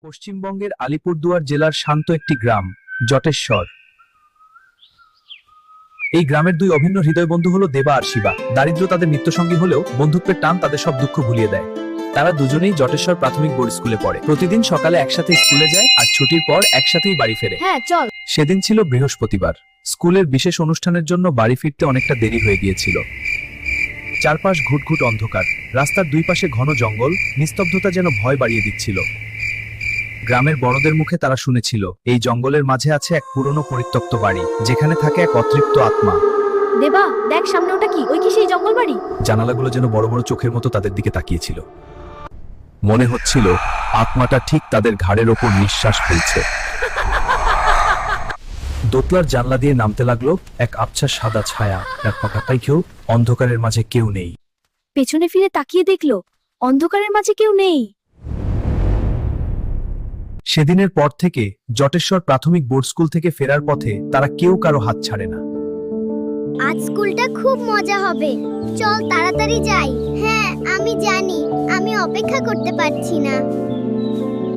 পশ্চিমবঙ্গের আলিপুরদুয়ার জেলার শান্ত একটি গ্রাম জটেশ্বর। এই গ্রামের দুই অভিন্ন হৃদয় বন্ধু হলো দেবা আর শিবা। দারিদ্র তাদের নিত্যসঙ্গী হলেও বন্ধুত্বের টান তাদের সব দুঃখ ভুলিয়ে দেয়। তারা দুজনেই জটেশ্বর প্রাথমিক বোর্ড স্কুলে পড়ে। প্রতিদিন সকালে একসাথে স্কুলে যায় আর ছুটির পর একসাথেই বাড়ি ফেরে। হ্যাঁ চল। সেদিন ছিল বৃহস্পতিবার। স্কুলের বিশেষ অনুষ্ঠানের জন্য বাড়ি ফিরতে অনেকটা দেরি হয়ে গিয়েছিল। চারপাশ ঘুটঘুট অন্ধকার, রাস্তার দুই পাশে ঘন জঙ্গল, নিস্তব্ধতা যেন ভয় বাড়িয়ে দিচ্ছিল। গ্রামের বড়দের মুখে তারা শুনেছিল এই জঙ্গলের মাঝে আছে এক পুরনো পরিত্যক্ত বাড়ি, যেখানে থাকে এক অতৃপ্ত আত্মা। দেবা দেখ সামনে ওটা কি? ওই কি সেই জঙ্গল বাড়ি? জানালাগুলো যেন বড় বড় চোখের মতো তাদের দিকে তাকিয়েছিল। মনে হচ্ছিল আত্মাটা ঠিক তাদের ঘাড়ের ওপর নিঃশ্বাস ফেলছে। দোতলার জানলা দিয়ে নামতে লাগলো এক আবছা সাদা ছায়া। এক পাকাটাই কেউ, অন্ধকারের মাঝে কেউ নেই। পেছনে ফিরে তাকিয়ে দেখলো অন্ধকারের মাঝে কেউ নেই। সেদিনের পর থেকে জটেশ্বর প্রাথমিক বোর্ড স্কুল থেকে ফেরার পথে তারা কেউ কারো হাত ছাড়ে না। আজ স্কুলটা খুব মজা হবে, চল তাড়াতাড়ি যাই। হ্যাঁ আমি জানি, আমি অপেক্ষা করতে পারছি না।